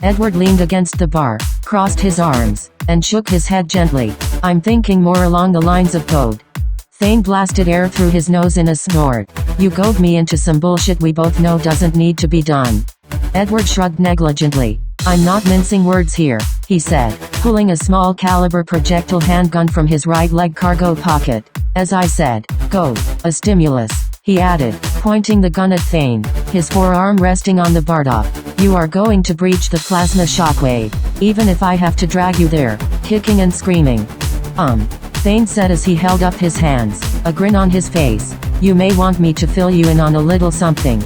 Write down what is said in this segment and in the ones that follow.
Edward leaned against the bar, crossed his arms, and shook his head gently. I'm thinking more along the lines of code. Thane blasted air through his nose in a snort. You goad me into some bullshit we both know doesn't need to be done. Edward shrugged negligently. I'm not mincing words here, he said, pulling a small caliber projectile handgun from his right leg cargo pocket. As I said, goad, a stimulus, he added, pointing the gun at Thane, his forearm resting on the bartop. You are going to breach the plasma shockwave, even if I have to drag you there, kicking and screaming. Thane said as he held up his hands, a grin on his face. You may want me to fill you in on a little something.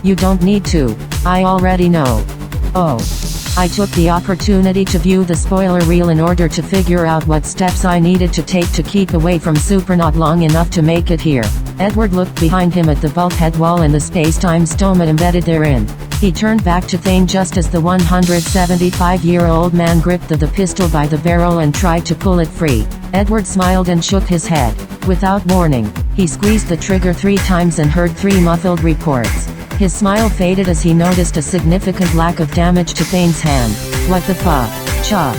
You don't need to, I already know. Oh. I took the opportunity to view the spoiler reel in order to figure out what steps I needed to take to keep away from Supernaut long enough to make it here. Edward looked behind him at the bulkhead wall and the space-time stoma embedded therein. He turned back to Thane just as the 175-year-old man gripped the pistol by the barrel and tried to pull it free. Edward smiled and shook his head. Without warning, he squeezed the trigger 3 times and heard 3 muffled reports. His smile faded as he noticed a significant lack of damage to Thane's hand. What the fuck? Cha.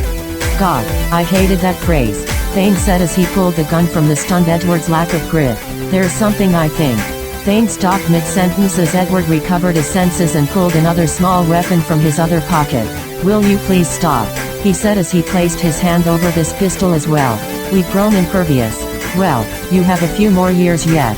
God, I hated that phrase, Thane said as he pulled the gun from the stunned Edward's lack of grip. There's something I think. Thane stopped mid-sentence as Edward recovered his senses and pulled another small weapon from his other pocket. Will you please stop? He said as he placed his hand over this pistol as well. We've grown impervious. Well, you have a few more years yet.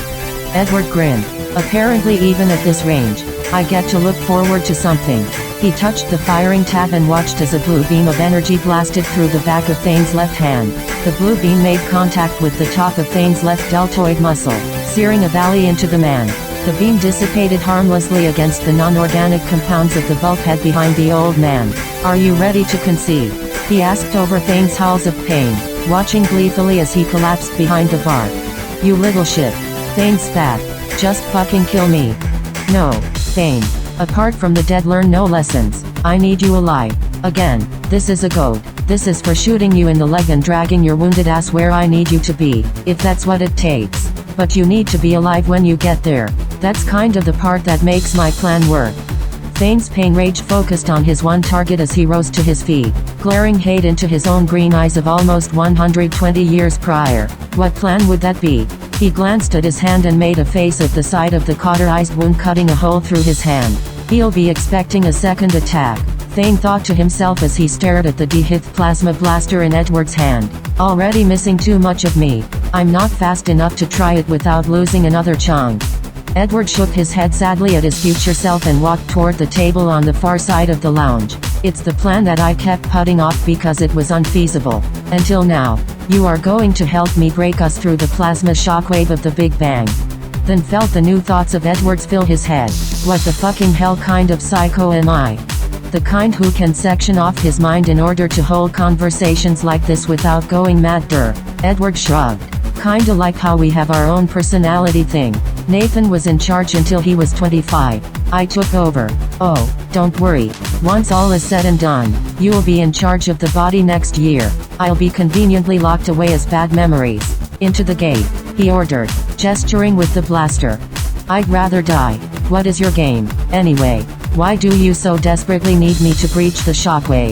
Edward grinned. Apparently even at this range, I get to look forward to something. He touched the firing tab and watched as a blue beam of energy blasted through the back of Thane's left hand. The blue beam made contact with the top of Thane's left deltoid muscle, searing a valley into the man. The beam dissipated harmlessly against the non-organic compounds of the bulkhead behind the old man. Are you ready to concede? He asked over Thane's howls of pain, watching gleefully as he collapsed behind the bar. You little shit. Thane spat. Just fucking kill me. No, Thane. Apart from the dead learn no lessons. I need you alive. Again, this is a goad. This is for shooting you in the leg and dragging your wounded ass where I need you to be, if that's what it takes. But you need to be alive when you get there. That's kind of the part that makes my plan work. Thane's pain rage focused on his one target as he rose to his feet, glaring hate into his own green eyes of almost 120 years prior. What plan would that be? He glanced at his hand and made a face at the side of the cauterized wound cutting a hole through his hand. He'll be expecting a second attack, Thane thought to himself as he stared at the de-hith plasma blaster in Edward's hand. Already missing too much of me. I'm not fast enough to try it without losing another chunk. Edward shook his head sadly at his future self and walked toward the table on the far side of the lounge. It's the plan that I kept putting off because it was unfeasible. Until now. You are going to help me break us through the plasma shockwave of the Big Bang. Then felt the new thoughts of Edward's fill his head. What the fucking hell kind of psycho am I? The kind who can section off his mind in order to hold conversations like this without going mad. Edward shrugged. Kinda like how we have our own personality thing. Nathan was in charge until he was 25. I took over. Oh, don't worry. Once all is said and done, you'll be in charge of the body next year. I'll be conveniently locked away as bad memories. Into the gate, he ordered, gesturing with the blaster. I'd rather die. What is your game, anyway? Why do you so desperately need me to breach the shockwave?